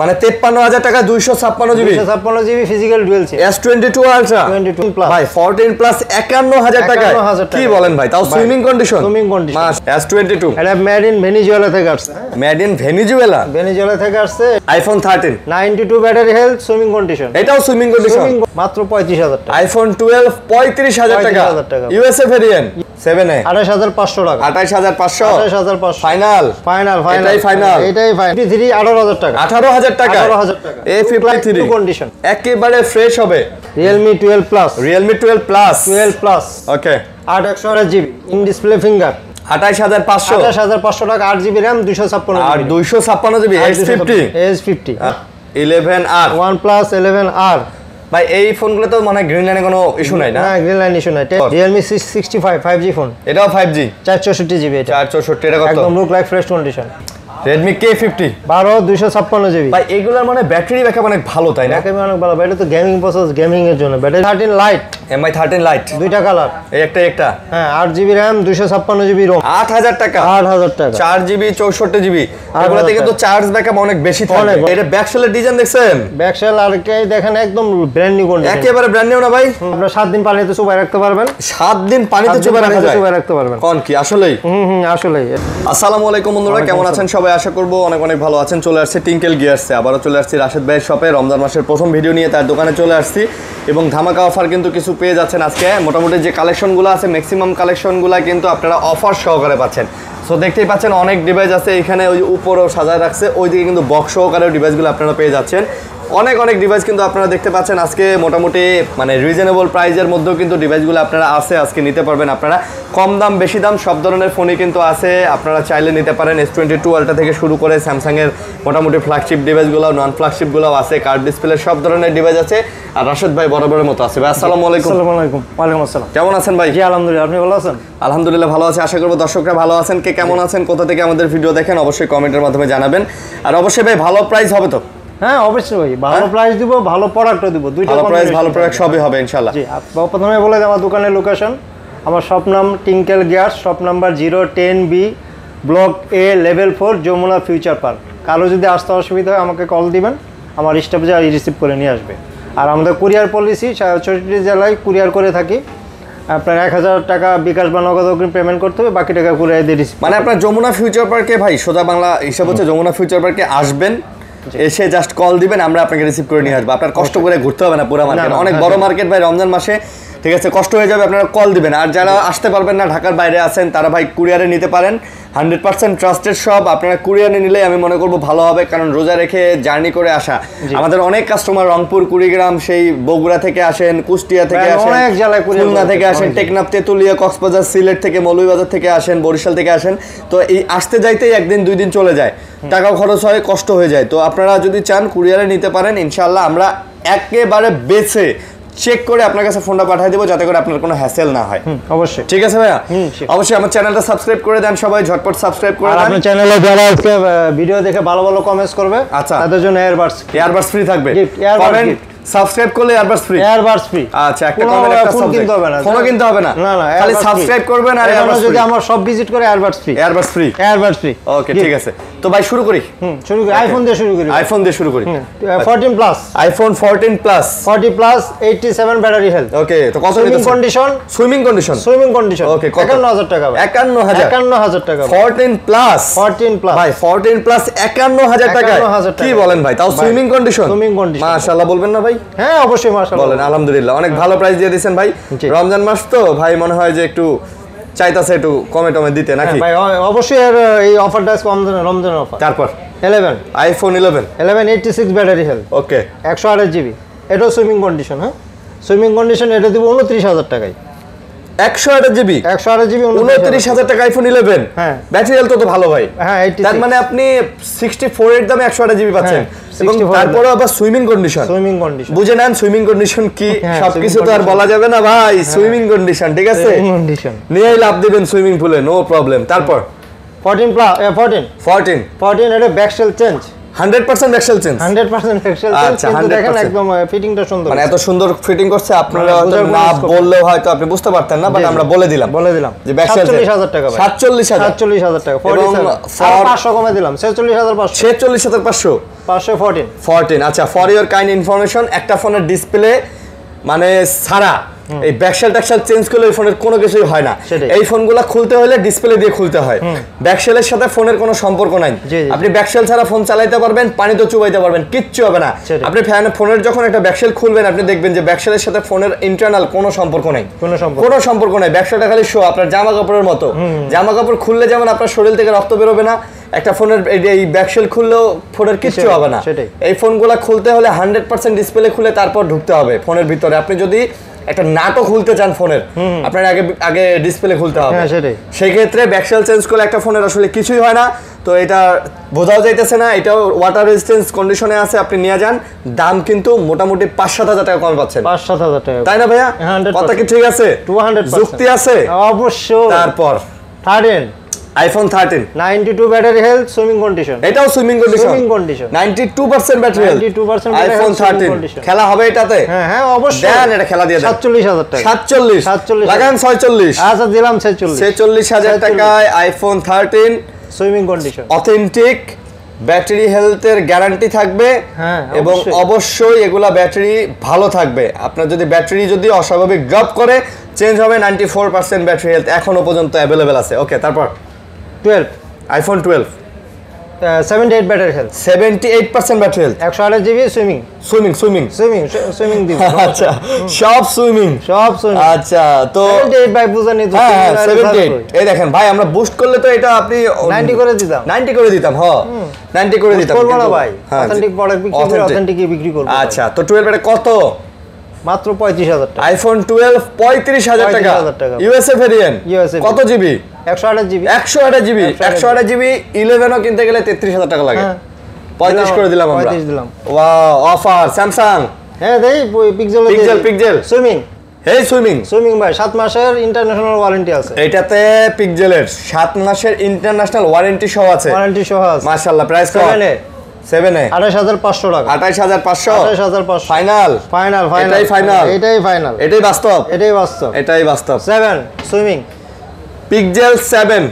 মানে 53000 টাকা 256 GB 256 GB physical dual সিম S22 ultra 22 plus ভাই 14 প্লাস 51000 টাকা কি বলেন ভাই তাও সুইমিং কন্ডিশন মাস S22 এটা মেড ইন ভেনিজুয়েলা থেকে আসছে মেড ইন ভেনিজুয়েলা থেকে আসছে iPhone 13 92 battery health swimming condition এটাও সুইমিং কন্ডিশন মাত্র 35000 টাকা আইফোন 12 35000 টাকা ইউএসএ ভেরিয়েন্ট 7A 28500 টাকা 28500 ফাইনাল এটাই ফাইনাল 3 18000 টাকা 18000 টাকা A53 কন্ডিশন একেবারে ফ্রেশ হবে Realme 12 Plus okay 8 GB in display finger 28500 টাকা 8 জিবি RAM 256 আর 256 GB S50 11R OnePlus 11R ভাই এই ফোনগুলো তো মানে গ্রিন লাইনে কোনো ইস্যু নাই না গ্রিন লাইন ইস্যু নাই Realme 665 5G ফোন এটাও 5G 464 জিবি এটা 464 এটা কত একদম look like fresh condition Redmi K50 256 GB ভাই এগুলোর মানে ব্যাটারি ব্যাকআপ অনেক ভালো তাই না ব্যাকআপ অনেক ভালো এটা তো গেমিং প্রসেস গেমিং এর জন্য ব্যাটারি 13 লাইট MI 13 লাইট দুইটা কালার এই একটা হ্যাঁ 8 জিবি RAM 256 জিবি ROM 8000 টাকা 4 জিবি 64 জিবি এগুলোতে কিন্তু চার্জ ব্যাকআপ অনেক বেশি থাকে এটা ব্যাকশেলের ডিজাইন দেখছেন ব্যাকশেল আর কে দেখেন একদম ব্র্যান্ড নিউ কন্ডিশন একেবারে ব্র্যান্ড নিউ না ভাই আপনারা 7 দিন পানিতে চুবাই রাখতে পারবেন 7 দিন পানিতে চুবাই রাখতে পারবেন কোন কি আসলেই আসলেই আসসালামু আলাইকুম বন্ধুরা কেমন আছেন সবাই আশা করব অনেক ভালো আছেন চলে আসছে টিঙ্কেল গিয়ারসে আবারো চলে আসছি রাশেদ ভাইয়ের শপে রমজান মাসের প্রথম ভিডিও নিয়ে তার দোকানে চলে আসছি এবং ধামাকা অফার কিন্তু কিছু পেয়ে যাচ্ছেন আজকে মোটামুটি যে কালেকশনগুলো আছে ম্যাক্সিমাম কালেকশনগুলো কিন্তু আপনারা অফার সহকারে পাচ্ছেন সো দেখতেই পাচ্ছেন অনেক ডিভাইস আছে এখানে ওই উপরেও সাজায় রাখছে ওইদিকে কিন্তু বক্স সহকারে ডিভাইসগুলো আপনারা পেয়ে যাচ্ছেন অনেক ডিভাইস কিন্তু আপনারা দেখতে পাচ্ছেন আজকে মোটামুটি মানে রিজনেবল প্রাইজের মধ্যেও কিন্তু ডিভাইসগুলো আপনারা আছে আজকে নিতে পারবেন আপনারা কম দাম বেশি দাম সব ধরনের ফোনই কিন্তু আছে আপনারা চাইলে নিতে পারেন S22 আলট্রা থেকে শুরু করে স্যামসাংয়ের মোটামুটি ফ্ল্যাগশিপ ডিভাইসগুলো নন ফ্ল্যাগশিপগুলোও আছে কার্ড ডিসপ্লে সব ধরনের ডিভাইস আছে আর রাশেদ ভাই বরাবরের মতো আছে ভাই আসসালামু আলাইকুম ওয়ালাইকুম আসসালাম কেমন আছেন ভাই জি আলহামদুলিল্লাহ আপনি ভালো আছেন আলহামদুলিল্লাহ ভালো আছি আশা করব দর্শকরা ভালো আছেন কে কেমন আছেন কোথা থেকে আমাদের ভিডিও দেখেন অবশ্যই কমেন্টের মাধ্যমে জানাবেন আর অবশ্যই ভাই ভালো প্রাইস হবে তো হ্যাঁ অবশ্যই ভাই ভালো প্রাইস দিব ভালো প্রোডাক্টও দিব দুইটা ভালো প্রাইস ভালো প্রোডাক্ট সবই হবে ইনশাআল্লাহ জি প্রথমে বলে দেব আমার দোকানের লোকেশন আমার শপ নাম Tinkle Gears shop number 010B block A level 4 Jamuna Future Park কারো যদি আসতে অসুবিধা হয় আমাকে কল দিবেন আমার স্টাফ যা রিসিভ করে নিয়ে আসবে আর আমাদের কুরিয়ার পলিসি 64 জেলায় কুরিয়ার করে থাকি আপনার 1000 টাকা বিকাশ বা নগদ অগ্রিম পেমেন্ট করতে হবে বাকি টাকা কুরিয়ার দিয়ে রিসিভ মানে আপনার যমুনা ফিউচার পার্কে ভাই সোজা বাংলা হিসাব হচ্ছে যমুনা ফিউচার পার্কে আসবেন এসে জাস্ট কল দিবেন আমরা আপনাকে রিসিভ করে নিয়ে আসবো আপনার কষ্ট করে ঘুরতে হবে না পুরো মার্কেট অনেক বড় মার্কেট ভাই রমজান মাসে ঠিক আছে কষ্ট হয়ে যাবে আপনারা কল দিবেন আর যারা আসতে পারবেন না ঢাকার বাইরে আছেন তারা ভাই কুরিয়ারে নিতে পারেন 100% ট্রাস্টেড সব আপনারা কুরিয়ারে নিলে আমি মনে করব ভালো হবে কারণ রোজা রেখে জার্নি করে আসা আমাদের অনেক কাস্টমার রংপুর কুড়িগ্রাম সেই বগুড়া থেকে আসেন কুষ্টিয়া থেকে আসেন অনেক জেলায় খুলনা থেকে আসেন টেকনাফ তেতুলিয়া কক্সবাজার সিলেট থেকে মৌলভীবাজার থেকে আসেন বরিশাল থেকে আসেন তো এই আসতে যাইতেই একদিন দুই দিন চলে যায় টাকাও খরচ হয় কষ্ট হয়ে যায় তো আপনারা যদি চান কুরিয়ারে নিতে পারেন ইনশাআল্লাহ আমরা একেবারে বেছে চেক করে আপনার কাছে ফোনটা পাঠিয়ে দেব যাতে করে আপনার কোনো হ্যাসেল না হয় অবশ্যই ঠিক আছে ভাইয়া অবশ্যই আমার চ্যানেলটা সাবস্ক্রাইব করে দেন সবাই ঝটপট সাবস্ক্রাইব করে দেন আপনার চ্যানেলে যারা আজকে ভিডিও দেখে ভালো কমেন্টস করবে আচ্ছা তাদের জন্য এয়ারবাডস ফ্রি থাকবে কমেন্ট সাবস্ক্রাইব করলে এয়ারবাডস ফ্রি আচ্ছা একটা কমেন্ট একটা ফোন কিনতে হবে না ফোনও কিনতে হবে না খালি সাবস্ক্রাইব করবেন আর এয়ারবাডস যদি আমার সব ভিজিট করে এয়ারবাডস ফ্রি ওকে ঠিক আছে তো ভাই শুরু করি শুরু করি আইফোন দিয়ে শুরু করি 14 plus iPhone 14 plus 40 plus 87 battery health ওকে তো কত সুইমিং কন্ডিশন ওকে 51000 টাকা 51000 টাকা 14 প্লাস ভাই 14 প্লাস 51000 টাকা কি বলেন ভাই তাও সুইমিং কন্ডিশন মাশাআল্লাহ বলবেন না ভাই হ্যাঁ অবশ্যই মাশাআল্লাহ বলেন আলহামদুলিল্লাহ অনেক ভালো প্রাইস দিয়ে দিয়েছেন ভাই রমজান মাস তো ভাই মনে হয় যে একটু চাইতাছে একটু কমে দিতে নাকি ভাই অবশ্যই এই অফারটা রমজানের অফার তারপর 11 আইফোন 11 86 ব্যাটারি হেলথ ওকে 128 জিবি এটাও সুইমিং কন্ডিশন হ্যাঁ সুইমিং কন্ডিশন এটা দিব 29000 টাকায় 128 জিবি 29000 টাকা আইফোন 11 হ্যাঁ ব্যাটারি হেলথ তো ভালো ভাই হ্যাঁ তার মানে আপনি 64 এর দামে 128 জিবি পাচ্ছেন এবং তারপরে আবার সুইমিং কন্ডিশন বুঝে নেন সুইমিং কন্ডিশন কি সবকিছু তো আর বলা যাবে না ভাই সুইমিং কন্ডিশন ঠিক আছে নিয়েই লাভ দিবেন সুইমিং পুলে নো প্রবলেম তারপর 14 এটা back shell change 100% back shell change 100% back shell change, আচ্ছা, কিন্তু দেখেন 100% একদম ফিটিংটা সুন্দর, মানে এত সুন্দর ফিটিং করছে, আপনারা মানে হয়তো বোঝার না কোনো বললেও হয়তো আপনি বুঝতে পারতেন না, বাট আমরা বলে দিলাম যে ব্যাকশেল 47000 টাকা ভাই, 47000 টাকা, এবং 500 কমে দিলাম 46500, 46500 514। আচ্ছা, ফর ইওর কাইন্ড ইনফরমেশন, একটা ফোনের ডিসপ্লে মানে সারা এই ব্যাকশেল ট্যাকশেল চেঞ্জ করলে এই ফোনের কোনো কিছুই হয় না। এই ফোনগুলো খুলতে হলে ডিসপ্লে দিয়ে খুলতে হয়, ব্যাকশেলের সাথে ফোনের কোনো সম্পর্ক নাই। আপনি ব্যাকশেল ছাড়া ফোন চালাইতে পারবেন, পানিতে চুবাইতে পারবেন, কিচ্ছু হবে না। আপনি ফোনের যখন একটা ব্যাকশেল খুলবেন, আপনি দেখবেন যে ব্যাকশেলের সাথে ফোনের ইন্টারনাল কোনো সম্পর্ক নাই, কোনো সম্পর্ক নাই। ব্যাকশেলটা খালি শো, আপনার জামা কাপড়ের মতো। জামা কাপড় খুললে যেমন আপনার শরীর থেকে রক্ত বেরোবে না, একটা ফোনের এই ব্যাকশেল খুললেও ফোনের কিচ্ছু হবে না। এই ফোনগুলো খুলতে হলে 100% ডিসপ্লে খুলে তারপর ঢুকতে হবে ফোনের ভিতরে। আপনি যদি একটা নাটও খুলতে চান ফোনের, আপনার আগে ডিসপ্লে খুলতে হবে। সেই ক্ষেত্রে ব্যাকশেল চেঞ্জ করলে একটা ফোনের আসলে কিছুই হয় না। তো এটা বোঝাও যাইতেছে না, এটাও ওয়াটার রেজিস্ট্যান্স কন্ডিশনে আছে, আপনি নিয়ে যান। দাম কিন্তু মোটামুটি 5-7 টাকা কমে পাচ্ছেন, 5-7 টাকা, তাই না ভাইয়া? কথা কি ঠিক আছে? 200% যুক্তি আছে অবশ্যই। তারপর 13 iPhone 13 92 battery health, swimming condition, এটাও swimming condition, 92% battery health, 92% iPhone 13 খেলা হবে এটাতে? হ্যাঁ অবশ্যই দেন, এটা খেলা দিয়ে দেন। 47000 টাকা, 47 লাগান 46, আচ্ছা দিলাম 46000 টাকায় iPhone 13 swimming condition, authentic battery হেলথের গ্যারান্টি থাকবে। এবং অবশ্যই এগুলা ব্যাটারি ভালো থাকবে। আপনার যদি ব্যাটারি যদি অস্বাভাবিক ড্রপ করে, চেঞ্জ হবে। 94% ব্যাটারি হেলথ এখনো পর্যন্ত অ্যাভেলেবেল আছে। ওকে, তারপর 12 iPhone 12 78 battery health, 78% battery health, 128 GB swimming দিব। আচ্ছা, সব সুইমিং। আচ্ছা, তো 78 ভাই বুঝানি তো, 78 এই দেখেন ভাই, আমরা বুস্ট করলে তো এটা আপনি 90 করে দিতাম, 90 করে দিতাম। হ্যাঁ, 90 করে দিতাম। করব না ভাই, অথেন্টিক প্রোডাক্ট বিক্রি করে অথেন্টিকই বিক্রি করব। আচ্ছা, তো 12 এটা কত? মাত্র 35000 টাকা। iPhone 12 35000 টাকা, ইউএসএ ভেরিয়েন্ট। কত জিবি? 128 জিবি। 128 জিবি, 128 জিবি 11ও কিনতে গেলে 33000 টাকা লাগে। 35 করে দিলাম আমরা। 35 দিলাম। Wow, offer Samsung. হ্যাঁ দেই, পিক্সেল সুইমিং। এই সুইমিং ভাই 7 মাসের ইন্টারন্যাশনাল ওয়ারেন্টি আছে এটাতে। পিক্সেলের 7 মাসের ইন্টারন্যাশনাল ওয়ারেন্টি সহ আছে। মাশাআল্লাহ। প্রাইস কত? 7 এ 28500 টাকা। 28500 ফাইনাল। এটাই বাস্তব। 7 swimming pixel 7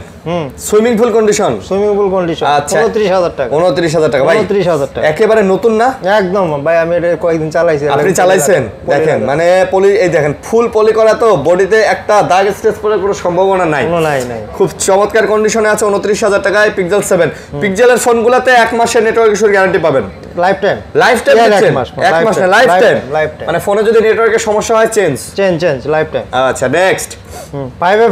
swimming pool condition. আচ্ছা, 29000 টাকা। 29000 টাকা ভাই, 29000 টাকা একেবারে নতুন না? একদম ভাই, আমি এটা কয়েকদিন চালাইছি। আপনি চালাইছেন? দেখেন, মানে পলি, এই দেখেন ফুল পলি করা, তো বডিতে একটা দাগ স্কেচ পড়ার কোনো সম্ভাবনা নাই। খুব চমৎকার কন্ডিশনে আছে। 29000 টাকায় পিক্সেল 7। পিক্সেলের ফোনগুলোতে 1 মাসের নেটওয়ার্ক ইস্যুর গ্যারান্টি পাবেন। লাইফ টাইম মানে ফোনে যদি নেটওয়ার্কের সমস্যা হয় চেঞ্জ লাইফ টাইম। আচ্ছা, নেক্সট 5A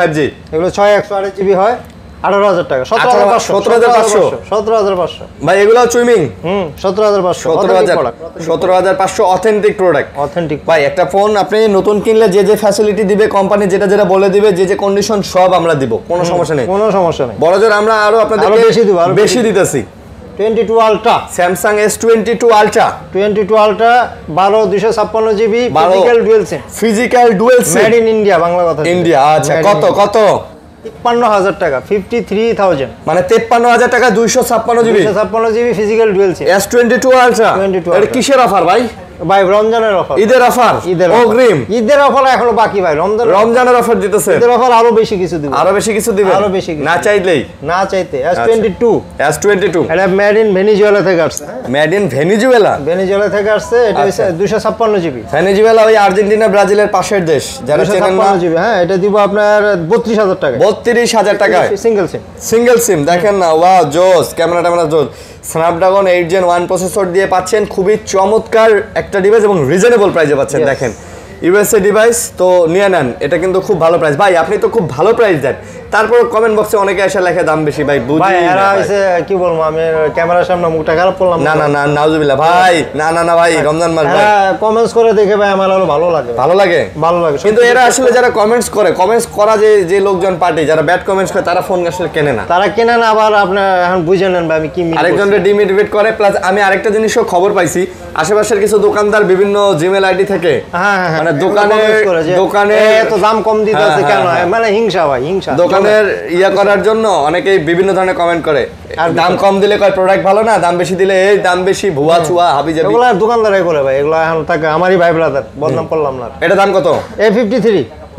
5G। এগুলো 6128 জিবি হয়, 18000 টাকা। 17500 ভাই, এগুলো সুইমিং। 17500 authentic product. ভাই, একটা ফোন আপনি নতুন কিনলে যে ফ্যাসিলিটি দিবে কোম্পানি, যেটা বলে দিবে, যে কন্ডিশন সব আমরা দিব, কোনো সমস্যা নেই। বড়জোর আমরা আরো আপনাদেরকে বেশি দিতেছি। 22 ultra, Samsung S22 ultra, 12 256 GB, physical dual SIM, made in India, Bangla কথা ইন্ডিয়া। আচ্ছা, কত 53000 টাকা, 53000, মানে 53000 টাকা 256 জিবি ফিজিক্যাল ডুয়াল সিম। S22 আলট্রা, এটা কিসের অফার ভাই? ভাই রমজানের অফার, ঈদের অফার, অগ্রিম ঈদের অফার এখনো বাকি ভাই। রমজানের অফার দিতেছে। ঈদের অফার আরো বেশি কিছু দিবে, না চাইতে। S22 এটা মেড ইন ভেনিজুয়েলা থেকে আসছে। মেড ইন ভেনিজুয়েলা থেকে আসছে। এটা 256 জিবি। ভেনিজুয়েলা ওই আর্জেন্টিনা ব্রাজিলের পাশের দেশ, যারা চেনেন না। 256 জিবি। হ্যাঁ, এটা দিব আপনার 32000 টাকা। 32000 টাকায় সিঙ্গেল সিম। দেখেন না, ওয়াও, জোস, ক্যামেরা জোস। স্ন্যাপড্রাগন 8 Gen 1 প্রসেসর দিয়ে পাচ্ছেন, খুবই চমৎকার একটা ডিভাইস এবং রিজনেবল প্রাইসে পাচ্ছেন। দেখেন, ইউএসএ ডিভাইস, তো নিয়ে নেন। এটা কিন্তু খুব ভালো প্রাইস। ভাই, আপনি তো খুব ভালো প্রাইস দেন, তারপর কমেন্ট বক্সে অনেকে এসে লেখে দাম বেশি। ভাই বুঝি কি বলবো, আমি ক্যামেরার সামনে মুখটা খারাপ করলাম না। নাউজুবিল্লাহ ভাই, না ভাই, রমজান মাস ভাই। কমেন্টস করে দেখে ভাই আমার আরো ভালো লাগে। কিন্তু এরা আসলে যারা কমেন্টস করা যে লোকজন পার্টি যারা ব্যাড কমেন্টস করে, তারা ফোন আসলে কেনে না। আবার আপনি এখন বুঝে নেন ভাই আমি কি আরেকজনকে ডিমোটিভেট করে। প্লাস আমি আরেকটা জিনিসও খবর পাইছি, আশেপাশের কিছু দোকানদার বিভিন্ন জিমেল আইডি থেকে দোকানে এত দাম কম দিতেছে কেন, মানে হিংসা ভাই, হিংসা। ধরনের ইয়া করার জন্য অনেকেই বিভিন্ন ধরনের কমেন্ট করে, দাম কম দিলে কয় প্রোডাক্ট ভালো না, দাম বেশি দিলে এই দাম বেশি, ভুয়া চুয়া হাবি জাবি। এগুলো দোকানদারাই করে ভাই, এগুলো এখন থাকে আমারই ভাই ব্রাদার, বদনাম করলাম না। এটা দাম কত? A53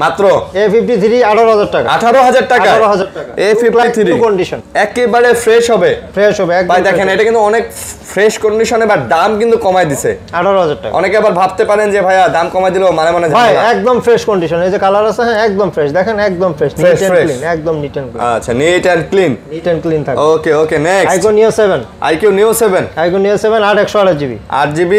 মাত্র A53 18,000 টাকা। 18,000 টাকা 18,000 টাকা। A53 কন্ডিশন একেবারে ফ্রেশ হবে, ফ্রেশ হবে একদম। ভাই দেখেন এটা কিন্তু অনেক ফ্রেশ কন্ডিশনে, বাট দাম কিন্তু কমায় দিছে 18,000 টাকা। অনেকে আবার ভাবতে পারেন যে ভাইয়া দাম কমায় দিলেও মানে মানে ভাই ঝামেলা। একদম ফ্রেশ কন্ডিশন, এই যে কালার আছে হ্যাঁ একদম ফ্রেশ, দেখেন একদম fresh, neat and fresh। Clean, একদম নিট এন্ড ক্লিন। আচ্ছা neat and clean, neat and clean থাকে। ওকে ওকে নেক্সট আইকো নিও 7, IQ Neo 7 আইকো নিও 7 8/128 GB, 8GB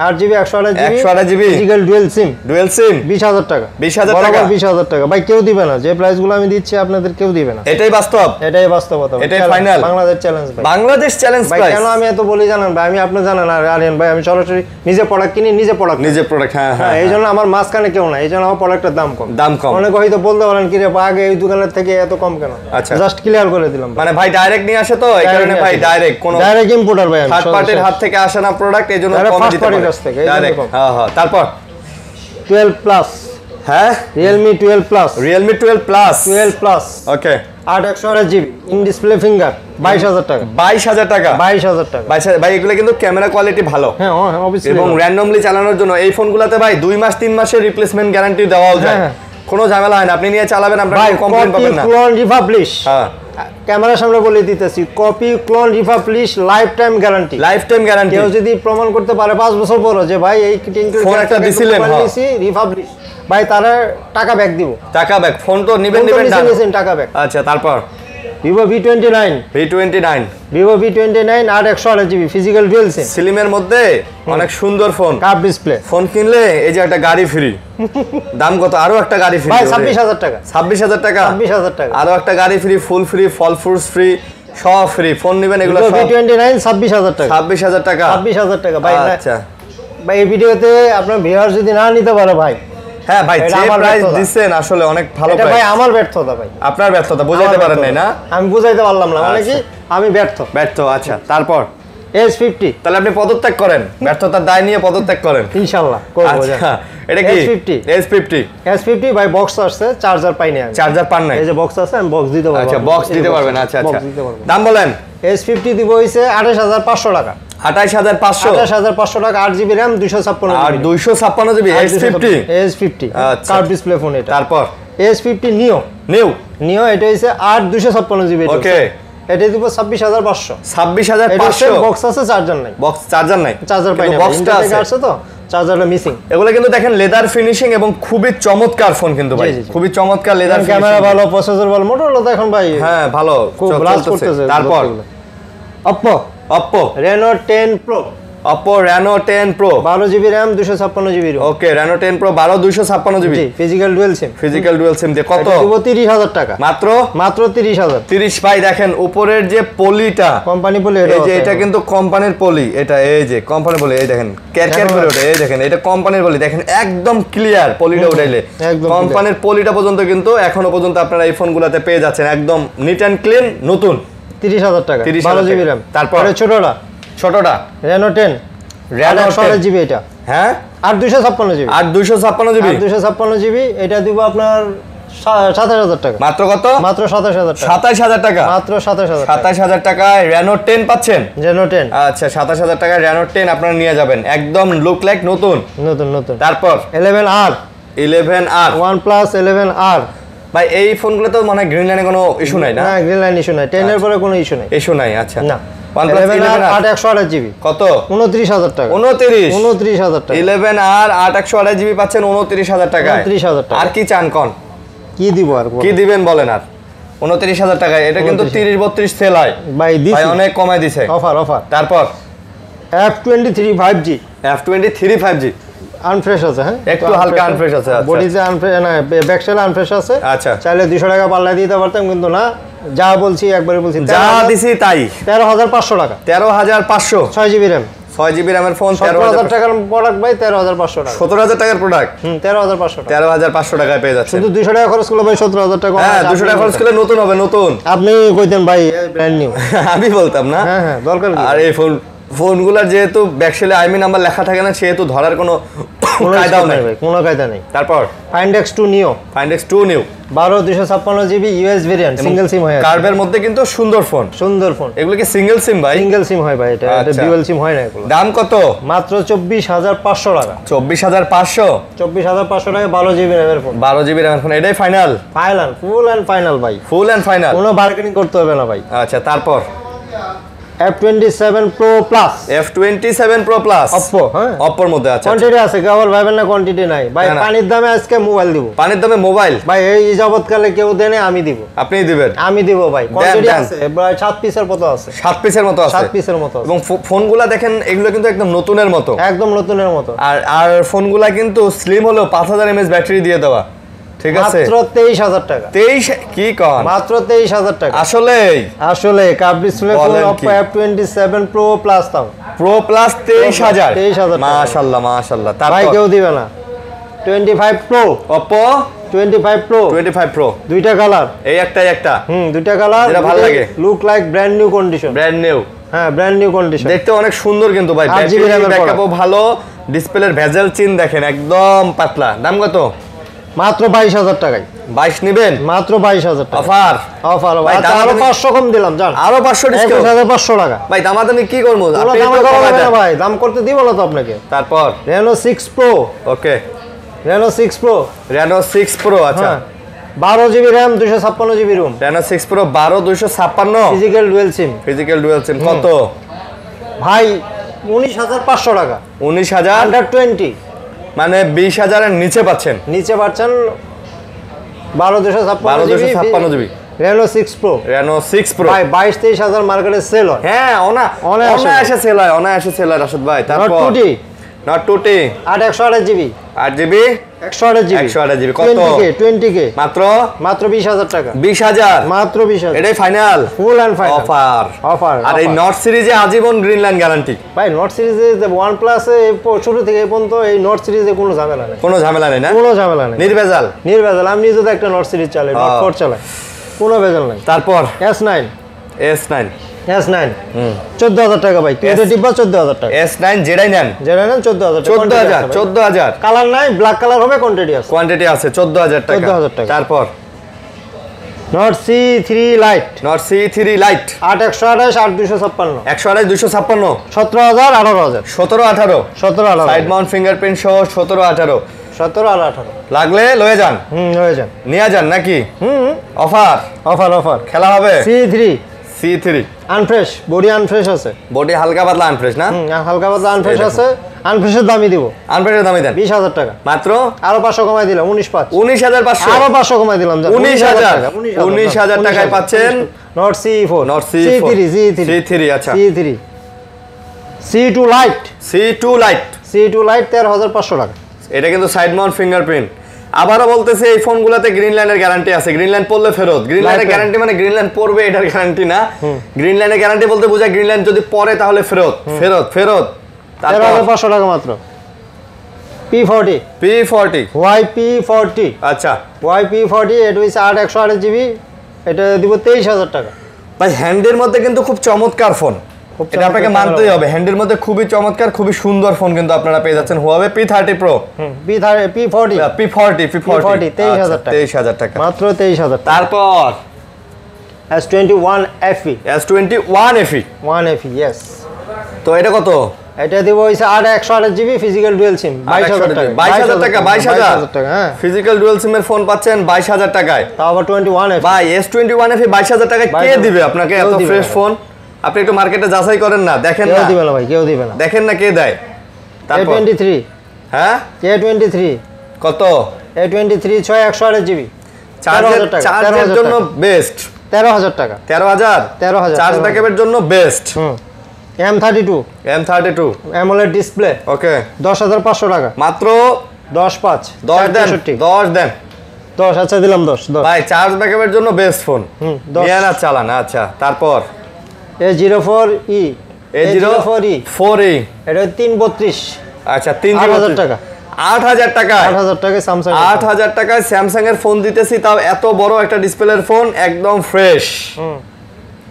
8GB 128GB 128GB physical dual SIM, dual SIM 20,000 টাকা। 20,000 টাকা। বরাবর 20,000 টাকা ভাই, কেউ দিবে না, যে প্রাইসগুলো আমি দিচ্ছি আপনাদের কেউ দিবে না। এটাই বাস্তব, এটাই বাস্তবতা, এটাই Challenge, final। বাংলাদেশ চ্যালেঞ্জ ভাই। বাংলাদেশ চ্যালেঞ্জ ভাই প্রাইস। কেন আমি এত বলি জানেন ভাই, আমি আপনি জানেন আর আরিয়ান ভাই, আমি সরাসরি নিজে প্রোডাক্ট কিনি, নিজে প্রোডাক্ট নিজে প্রোডাক্ট, হ্যাঁ হ্যাঁ, এই জন্য আমার মাঝখানে কেউ না, এই জন্য আমার প্রোডাক্টের দাম কম। দাম কম। অনেকে হয়তো বলতে পারেন কি রে আগে এই দোকানের থেকে এত কম কেন, আচ্ছা। জাস্ট ক্লিয়ার করে দিলাম। মানে ভাই ডাইরেক্ট নিয়ে আসে তো এই কারণে ভাই ডাইরেক্ট কোন ডাইরেক্ট ইম্পোর্টার ভাই, আমি থার্ড পার্টির হাত থেকে আসে না প্রোডাক্ট, এই জন্য Direct কম first দিতে party পারে কাছ থেকে, এই জন্য ডাইরেক্ট। কম। হ্যাঁ হ্যাঁ তারপর 12 প্লাস, হ্যাঁ Realme 12 plus, Realme 12 plus 12 plus okay 8/128GB in display finger 22,000 টাকা। 22,000 টাকা 22,000 টাকা। ভাই এগুলো কিন্তু ক্যামেরা কোয়ালিটি ভালো হ্যাঁ অবশ্যই। এবং র্যান্ডমলি চালানোর জন্য এই ফোনগুলোতে ভাই 2 মাস 3 মাসের রিপ্লেসমেন্ট গ্যারান্টি দেওয়াও যায়, হ্যাঁ। কোনো ঝামেলা হয় না, আপনি নিয়ে চালাবেন আপনার ভাই কমপ্লেইন কপি পাবেন না। ক্লোন রিপাবলিশ, হ্যাঁ ক্যামেরার সামনে বলে দিতেছি, copy clone republish life time guarantee. Life time guarantee. কেউ যদি প্রমাণ করতে পারে 5 বছর পর যে ভাই এই ফোন একটা দিছিলেন, হ্যাঁ। রিপাবলিশ, ভাই তারা টাকা ব্যাক দিব, টাকা ব্যাক, ফোন তো নিবেন টাকা ব্যাক। আচ্ছা তারপর Vivo V29, V29 Vivo V29 8/128GB physical dual SIM, সিলিমের মধ্যে অনেক সুন্দর ফোন, কার্ভ ডিসপ্লে। ফোন কিনলে এই যে একটা গাড়ি ফ্রি, দাম কত? আরো একটা গাড়ি ফ্রি ভাই 26,000 টাকা, 26,000 টাকা 26,000 টাকা। আরো একটা গাড়ি ফ্রি, ফুল ফ্রি, ফল ফ্রুটস ফ্রি, সব ফ্রি। ফোন নেবেন এগুলো ভিভো সব V29 26,000 টাকা, 26,000 টাকা 26,000 টাকা ভাই। আচ্ছা ভাই এই ভিডিওতে আপনার ভিউয়ার যদি না নিতে পারে ভাই, হ্যাঁ ভাই এটা যে আমার প্রাইস ব্যর্থতা। দিচ্ছেন আসলে অনেক ভালো এটা ভাই প্রাইস। আমার ব্যর্থতা ভাই, আপনার ব্যর্থতা বোঝাইতে আমার পারেন নাই না? ব্যর্থতা। আমি বুঝাইতে পারলাম না, মানে কি আমি ব্যর্থ। ব্যর্থ, আচ্ছা তারপর S50 তাহলে আপনি পদত্যাগ করেন, ব্যর্থতার দায় নিয়ে পদত্যাগ করেন। ইনশাআল্লাহ করব। আচ্ছা এটা কি S50 S50 ভাই বক্স আসছে, চার্জার পাইনি আমি। চার্জার পান নাই? এই যে বক্স আছে, আমি বক্স দিতে পারবো। আচ্ছা বক্স দিতে পারবেন, আচ্ছা আচ্ছা বক্স দিতে পারবো। দাম বলেন। S50 দিব হইছে 28,500 টাকা, 28,500 28,500 টাকা, 8GB RAM 256 আর 256 GB S50 S50 curve display phone এটা। তারপর S50 নিও, নিউ এটা হইছে 8/256GB। ওকে এটা দিব 26,500। 26,500 বক্স আছে, চার্জার নাই, বক্স চার্জার নাই, চার্জার পাই না, বক্সটা আছে। আছে তো চার্জারটা মিসিং। এগুলো কিন্তু দেখেন লেদার ফিনিশিং এবং খুবই চমৎকার ফোন কিন্তু ভাই, জি, জি, জি। খুবই চমৎকার লেদার ক্যামেরা ভালো, প্রসেসর ভালো, মোটরোলা তো এখন ভাই হ্যাঁ ভালো খুব রাজ করতেছে। তারপর Oppo Oppo Reno 10 Pro Oppo Reno 10 Pro 12GB RAM 256GB ROM। ওকে Reno 10 Pro 12 256 জিবি জি ফিজিক্যাল ডুয়াল সিম, ফিজিক্যাল ডুয়াল সিম দিয়ে কত? এটা দিব 30,000 টাকা, মাত্র মাত্র 30,000। 30 ভাই দেখেন উপরের যে পলিটা, কোম্পানি বলে এই যে এটা কিন্তু কোম্পানির পলি, এটা এই যে কোম্পানির পলি, এই দেখেন ক্যারক্যার করে ওঠে, এই দেখেন এটা কোম্পানির পলি, দেখেন একদম ক্লিয়ার পলিটা উঠাইলে। একদম কোম্পানির পলিটা পর্যন্ত কিন্তু এখনো পর্যন্ত আপনারা এই ফোনগুলোতে পেয়ে যাচ্ছেন একদম নিট অ্যান্ড ক্লিন নতুন। 30,000 টাকা, 12GB RAM। তারপর ছোটটা ছোটটা Reno 10 Reno 128GB, এটা হ্যাঁ 8/256GB, 8/256 জিবি 8/256GB। এটা দিব আপনার 27,000 টাকা, মাত্র কত? মাত্র 27,000 টাকা, 27,000 টাকা মাত্র 27,000 টাকা। 27,000 টাকায় Reno 10 পাচ্ছেন। Reno 10 আচ্ছা 27,000 টাকায় Reno 10 আপনারা নিয়ে যাবেন, একদম লুক লাইক নতুন। নতুন। তারপর 11R 11R OnePlus 11R ভাই এই ফোনগুলো তো মনে হয় গ্রিন লাইনে কোনো ইস্যু নাই না? না গ্রিন লাইন ইস্যু নাই, 10 এর পরে কোনো ইস্যু নাই, ইস্যু নাই আচ্ছা না। OnePlus 11R 8/128GB কত? 29,000 টাকা, 29,000 টাকা। 11R 8/128 জিবি পাচ্ছেন 29,000 টাকায়। 29,000 টাকা। আর কি চান কোন? কি দিব আর কি দিবেন বলেন আর? 29,000 টাকায় এটা কিন্তু 30-32 সেল হয় ভাই, দিছি ভাই অনেক কমায় দিছে। অফার। তারপর F23 5G F23 5G আনফ্রেশ আছে, হ্যাঁ একটু হালকা unfresh আছে, আচ্ছা। বডিতে আনফ্রেশ না, ব্যাক সাইডে আনফ্রেশ আছে। আচ্ছা। চাইলে 200 টাকা পাল্লা দিতে পারতাম, কিন্তু না, যা বলছি একবারে বলছি, যা দিছি তাই 13,500 টাকা, 13,500 6GB RAM 6GB র্যামের ফোন 17,000 টাকার প্রোডাক্ট ভাই, 13,500 টাকা। 17,000 টাকার প্রোডাক্ট 13,500 টাকা, 13,500 টাকায় পেয়ে যাচ্ছে। শুধু 200 টাকা খরচ করলে ভাই 17,000 টাকা। হ্যাঁ 200 টাকা খরচ করলে নতুন হবে, নতুন। আপনি কইতেন ভাই ব্র্যান্ড নিউ, আমি বলতাম না। হ্যাঁ দরকার কি? আর এই ফোনগুলোর যেহেতু ব্যাকসেলে আইমি নাম্বার লেখা থাকে না, সেহেতু ধরার কোনো কায়দাও নাই ভাই, কোনো কায়দা নেই। তারপর Find X2 Neo Find X2 Neo 12 256 GB US variant, single SIM হয়, কার্ভের মধ্যে কিন্তু সুন্দর ফোন। সুন্দর ফোন। এগুলো কি সিঙ্গেল সিম ভাই? সিঙ্গেল সিম হয় ভাই, এটা আচ্ছা। ডুয়াল সিম হয় না এগুলো। দাম কত? মাত্র 24,500 টাকা। 24,500 24,500 টাকা 12 GB র্যামের ফোন, 12 GB র্যামের ফোন, এটাই final? Final, full and final ভাই, ফুল এন্ড ফাইনাল, কোনো বার্গেনিং করতে হবে না ভাই। আচ্ছা তারপর F27 Pro Plus, F27 Pro Plus Oppo, হ্যাঁ অপ্পোর মধ্যে। আচ্ছা কোয়ান্টিটি আছে, কেবল ভাবেন না কোয়ান্টিটি নাই ভাই। না, না। পানির দামে আজকে মোবাইল দিব পানির দামে মোবাইল ভাই, এই যাবতকালে কেউ দেনে, আমি দিব, আপনিই দিবেন? আমি দিব ভাই। কোয়ান্টিটি দেন। আছে প্রায় 7 পিসের মতো আছে, 7 পিসের মতো আছে, 7 পিসের মতো আছে। এবং ফোনগুলা দেখেন এগুলো কিন্তু একদম নতুনের মতো, একদম নতুনের মতো। আর ফোনগুলা কিন্তু স্লিম হলেও 5000 mAh ব্যাটারি দিয়ে দেওয়া, ঠিক আছে? মাত্র 23,000 টাকা। 23 কি কন? মাত্র 23,000 টাকা। আসলেই আসলে কার্ভ ডিসপ্লে ফোন বলেন Oppo কি? F27 Pro Plus দাম Pro Plus 23,000। 23,000 টাকা। মাশাআল্লাহ মাশাআল্লাহ। ভাই তারপর কেউ দিবে না। 25 Pro, Oppo 25 Pro 25 Pro, দুইটা কালার, এই একটাই একটা দুইটা কালার, যেটা ভালো লাগে। Look like brand new condition, brand new, হ্যাঁ ব্র্যান্ড নিউ কন্ডিশন। দেখতে অনেক সুন্দর কিন্তু ভাই, 8 GB RAM এর ব্যাকআপও ভালো, ডিসপ্লের ভেজেল চিন দেখেন একদম পাতলা। দাম কত? মাত্র 22,000 টাকায়। 22 নেবেন? মাত্র 22,000 টাকা অফার অফার। ভাই, আচ্ছা, আরো 500 কম দিলাম, জান আরো 500 ডিসকাউন্ট। 21,500 টাকা। ভাই দামাদামি কি করব? কোনো আপনি দাম একটু কমাবে কমায় না দেন। ভাই, দাম করতে দিব না তো আপনাকে। তারপর Reno 6 Pro, ওকে Reno 6 Pro, Reno 6 Pro, আচ্ছা হ্যাঁ 12 GB RAM 256 GB ROM, Reno 6 Pro 12 256 physical dual সিম। ফিজিক্যাল ডুয়াল সিম। কত ভাই 19,500 টাকা। 19,000 আন্ডার 20 মানে 20,000 এর নিচে পাচ্ছেন। নিচে পাচ্ছেন 12 12 GB Reno 6 Pro। Reno 6 Pro ভাই 22-23,000 মার্কেটে সেল হয়। হ্যাঁ অনায়াসে সেল হয়, অনায়াসে সেল হয় রাশিদ ভাই। তারপর Not 2T, Not 2T 128 GB, 8 GB 128 GB, 128 GB কত? 20K মাত্র মাত্র 20,000 টাকা, 20,000 মাত্র 20,000। এটাই final full and final offer. Offer. আর এই নট সিরিজে আজীবন গ্রিন লাইন গ্যারান্টি ভাই নোট সিরিজে OnePlus এ শুরু থেকে এই পর্যন্ত এই নোট সিরিজে কোনো ঝামেলা নেই, কোনো ঝামেলা নেই না, কোনো ঝামেলা নেই, নির্ভেজাল। নির্ভেজাল। আমি নিজে তো একটা নোট সিরিজ চালাই, নোট 4 চালাই, কোনো ভেজাল নাই। তারপর S9 S9 S9 14,000 টাকা ভাই, কিন্তু ডিব্বা 14,000 টাকা। S9 যেটাই নেন যেটা নেন 14,000 টাকা। 14,000 কালার নাই, ব্ল্যাক কালার হবে, কোয়ান্টিটি আছে। কোয়ান্টিটি আছে 14,000 টাকা। 14,000 টাকা। তারপর note C3 light not C3 light 8 128 8 256 128 256 17,000 18,000 17 18 17 side 18 Mount fingerprint সহ 17 18 17 আর 18 লাগলে লয়ে যান, হয়ে যান। নিয়ে যান নাকি? Offer offer offer. খেলা হবে। C3 C3 আনফ্রেশ, বডি আনফ্রেশ আছে, বডি হালকা পাতলা আনফ্রেশ না? হালকা পাতলা আনফ্রেশ এই আছে। আনফ্রেশের দামই দিব আনফ্রেশের দামই দেন 20,000 টাকা। মাত্র আরো 500 কমাই দিলাম 19,500। 19,500 আরো 500 কমাই দিলাম, জান 19,000 টাকায় পাচ্ছেন note C4 not C4 C3 C3 আচ্ছা C3 C2 light C2 light C2 light 13,500 টাকা। এটা কিন্তু সাইড মাউন্ট ফিঙ্গারপ্রিন্ট। আবারও বলতেছে এই ফোনগুলোতে গ্রিন লাইনের গ্যারান্টি আছে, গ্রিন লাইন পড়লে ফেরত। গ্রিন লাইনের গ্যারান্টি মানে গ্রিন লাইন পড়বে এটার গ্যারান্টি না, গ্রিন লাইনের গ্যারান্টি বলতে বোঝায় গ্রিন লাইন যদি পড়ে তাহলে ফেরত ফেরত ফেরত। 13,500 টাকা মাত্র। P40 P40 YP40 আচ্ছা YP40 এটা হচ্ছে 8 128 GB, এটা দিব 23,000 টাকা। ভাই হ্যান্ডের মধ্যে কিন্তু খুব চমৎকার ফোন, খুব এটা আপনাকে চমৎকার মানতেই হবে। হ্যান্ডের মধ্যে খুবই চমৎকার খুবই সুন্দর ফোন কিন্তু আপনারা পেয়ে যাচ্ছেন Huawei P30 Pro P40 P40 23,000 টাকা। 23,000 টাকা মাত্র 23,000 টাকা। তারপর S21 FE S21 FE 1 FE yes. তো এটা কত? এটা দিব হইছে 8 128 GB ফিজিক্যাল ডুয়াল সিম 22,000 টাকা। 22,000 টাকা 22,000 টাকা, হ্যাঁ ফিজিক্যাল ডুয়াল সিমের ফোন পাচ্ছেন 22,000 টাকায়। তাও আবার 21 FE। ভাই S21 FE 22,000 টাকায় কে 22,000 দিবে আপনাকে কেউ এত দিবে ফ্রেশ না। ফোন? আপনি একটু মার্কেটে যাচাই করেন না, দেখেন কেউ না, দিবে না ভাই, কেউ দিবে না। দেখেন না কে দেয়। তারপর A23 হ্যাঁ A23 কত? A23 6 128 GB চার্জের জন্য বেস্ট 13,000 টাকা। 13,000 13,000 চার্জ ব্যাকআপের জন্য best. M32 M32 AMOLED display ওকে 10,500 টাকা মাত্র। 10 10 দেন 10 দেন 10 আচ্ছা দিলাম 10 ভাই চার্জ ব্যাকআপের জন্য বেস্ট ফোন। 10 নিয়ে না চালান। আচ্ছা তারপর A04E A04E এটা 332 আচ্ছা 8,000 টাকা। 8,000 টাকা 8,000 টাকা স্যামসাং 8,000 টাকায় স্যামসাং এর ফোন দিতেছি, তাও এত বড় একটা ডিসপ্লের ফোন একদম ফ্রেশ।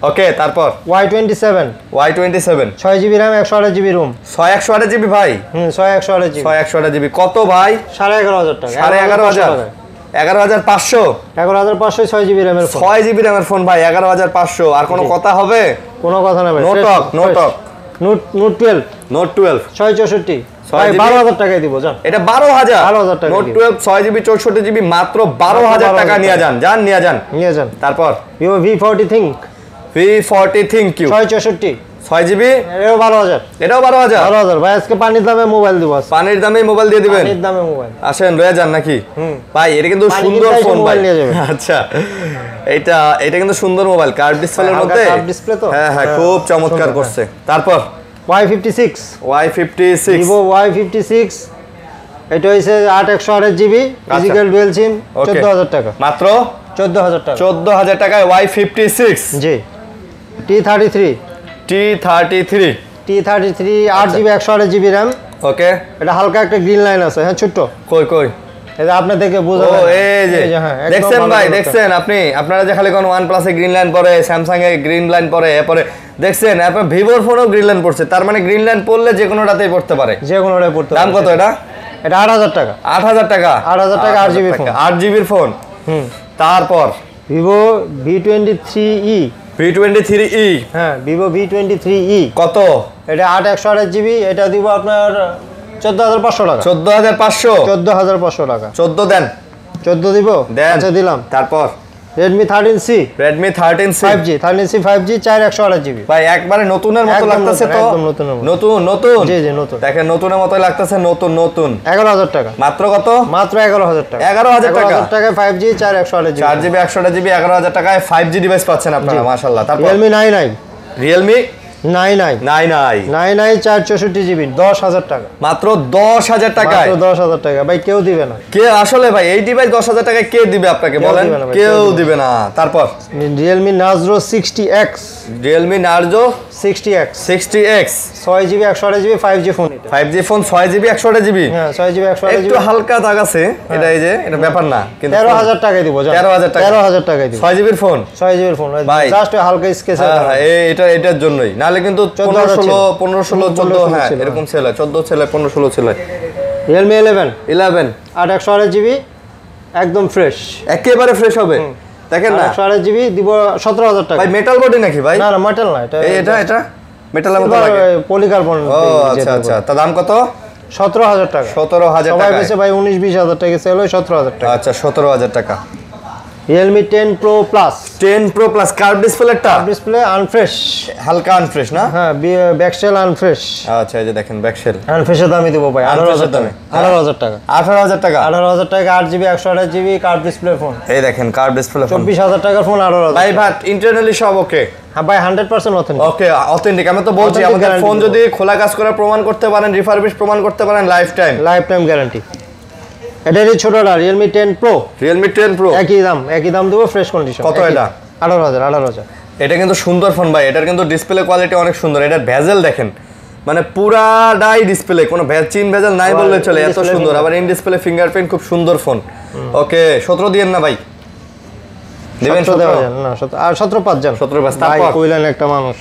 ওকে তারপর Y27 Y27 6GB RAM 128GB room 6128GB ভাই 6128GB 6128GB কত ভাই 11,500 টাকা 11,500 11,500 11,500 6GB RAM এর ফোন 6GB RAM এর ফোন ভাই 11,500 আর কোনো কথা হবে কোনো কথা না ভাই নো টক নোট 12 নোট 12 664 ভাই 6GB 12,000 টাকায় দিব জান এটা 12,000 12,000 টাকা নোট 12 6GB 64GB মাত্র 12,000 টাকা নিয়ে যান নিয়ে যান তারপর Vivo V40 Think V40 Think You 664 6GB এটাও 12,000 এটাও 12,000 12,000 ভাই আজকে পানির দামে মোবাইল দিব আজকে পানির দামে মোবাইল দিয়ে দিবেন পানির দামে মোবাইল আসেন রয়ে যান নাকি ভাই এটা কিন্তু পানি সুন্দর কিনতে ফোন ভাই মোবাইল নিয়ে যাবেন। আচ্ছা এটা কিন্তু সুন্দর মোবাইল কার্ভ ডিসপ্লের হালকা মধ্যে curved display তো? হ্যাঁ খুব চমৎকার সুন্দর, করছে তারপর Y56 Y56 Vivo Y56 এটা হইছে 8/128GB ফিজিক্যাল ডুয়াল সিম 14,000 টাকা মাত্র 14,000 টাকা 14,000 টাকায় Y56 জি T33 T33 T33 8GB 128GB RAM ওকে এটা হালকা একটা গ্রিন লাইন আছে হ্যাঁ ছোট্ট কই এটা আপনি দেখে বোঝা ও যায় না। এই যে হ্যাঁ, একদম দেখছেন ভালো ভাই কথা। দেখছেন আপনারা যে খালি কোন OnePlus এ গ্রিন লাইন পরে স্যামসাং এ গ্রিন লাইন পরে এরপরে দেখছেন আপনার ভিভোর ফোনও গ্রিন লাইন পড়ছে তার মানে গ্রিন লাইন পড়লে যে কোনোটাতেই পড়তে পারে যে কোনোটাই পড়তে দাম কত এটা এটা 8,000 টাকা 8,000 টাকা 8,000 টাকা 8GB ফোন 8GB ফোন হুম তারপর Vivo V23e V23e হ্যাঁ Vivo V23e কত এটা 8/128GB এটা দিব আপনার 14,500 টাকা 14,500 14,500 টাকা 14 দেন 14 দিব দেন আচ্ছা দিলাম তারপর Redmi 13C Redmi 13C 5G 13C 5G 4/128GB ভাই একবারে নতুনের মতো একদম লাগতেছে নতুন, তো একদম নতুনের মতো। নতুন জি জি নতুন দেখেন নতুনের মতো লাগতেছে নতুন 11,000 টাকা মাত্র কত মাত্র 11,000 টাকা 11,000 টাকা 11,000 টাকায় 5G 4/128GB 4GB 128GB 11,000 টাকায় 5G ডিভাইস পাচ্ছেন আপনারা মাশাআল্লাহ তারপর Realme 99 Realme 99 99 464GB 10,000 টাকা মাত্র 10,000 টাকায় মাত্র 10,000 টাকা ভাই কেউ দিবে না কে আসলে ভাই এই ডিভাইস 10,000 টাকায় কে দিবে আপনাকে বলেন দিবে না ভাই, কেউ কেউ দিবে না তারপর Realme Narzo 60X Realme Narzo 60X 60X 6GB 128GB 5G phone এটা 5G ফোন 6GB 128GB হ্যাঁ 6GB 128GB একটু হালকা দাগ আছে এটা এই যে এটা ব্যাপার না কিন্তু 13,000 টাকায় দিব জান 13,000 টাকা 13,000 টাকায় দিব 6GB এর ফোন 6GB এর ফোন ভাই। জাস্ট হালকা স্কেচ হ্যাঁ এটার জন্যই নালে কিন্তু 14,000 ছিল। 15 16 14 হ্যাঁ ছিল, এরকম ছিল 14 ছিল 15 16 ছিল Realme 11 11 8/128GB একদম ফ্রেশ একেবারে ফ্রেশ হবে দেখেন না 8/128GB দিব 17,000 টাকা ভাই মেটাল বডি নাকি ভাই না না মেটাল না এটা এটা মেটালের মতো লাগে পলিকার্বন ও আচ্ছা তার দাম কত 17,000 টাকা 17,000 সবাই টাকা বেশি ভাই 19-20,000 টাকা সেল হয় 17,000 টাকা আচ্ছা 17,000 টাকা Realme 10 Pro Plus 10 Pro Plus curve ডিসপ্লেটা ডিসপ্লে আনফ্রেশ হালকা আনফ্রেশ না হ্যাঁ ব্যাকসেল আনফ্রেশ আচ্ছা এই যে দেখেন ব্যাকশেল আনফ্রেশের দামই দেবো ভাই 18,000 দামে? টাকা 18,000 টাকা 18,000 টাকা 18,000 টাকা 8GB 128GB curve display phone এই দেখেন কার্ভ ডিসপ্লে ফোন 24,000 টাকার ফোন 18,000 ভাই ভাট ইন্টারনালি সব ওকে হ্যাঁ ভাই 100% অথেন্টিক ওকে অথেন্টিক আমি তো বলছি Authentic আমাদের guarantee ফোন দেবো। যদি খোলা কাজ করে প্রমাণ করতে পারেন রিফারবিশ প্রমাণ করতে পারেন life time life time guarantee এটারই ছোটটা Realme 10 Pro Realme 10 Pro একই দাম দেবো ফ্রেশ কন্ডিশন কত এটা? 18,000 এটা কিন্তু সুন্দর ফোন ভাই এটার কিন্তু ডিসপ্লে কোয়ালিটি অনেক সুন্দর এটার ভেজেল দেখেন মানে পুরাটাই ডিসপ্লে কোনো চিন ভেজেল নাই বললে চলে এত In-display সুন্দর আবার ইন ডিসপ্লে ফিঙ্গারপ্রিন্ট খুব সুন্দর ফোন ওকে 17 দিয়েন না ভাই দিবেন 17 দেওয়া 17 যান না 17 আর 17 পাঁচ যান 17 পাঁচ, ভাই তারপর? কইলেন একটা মানুষ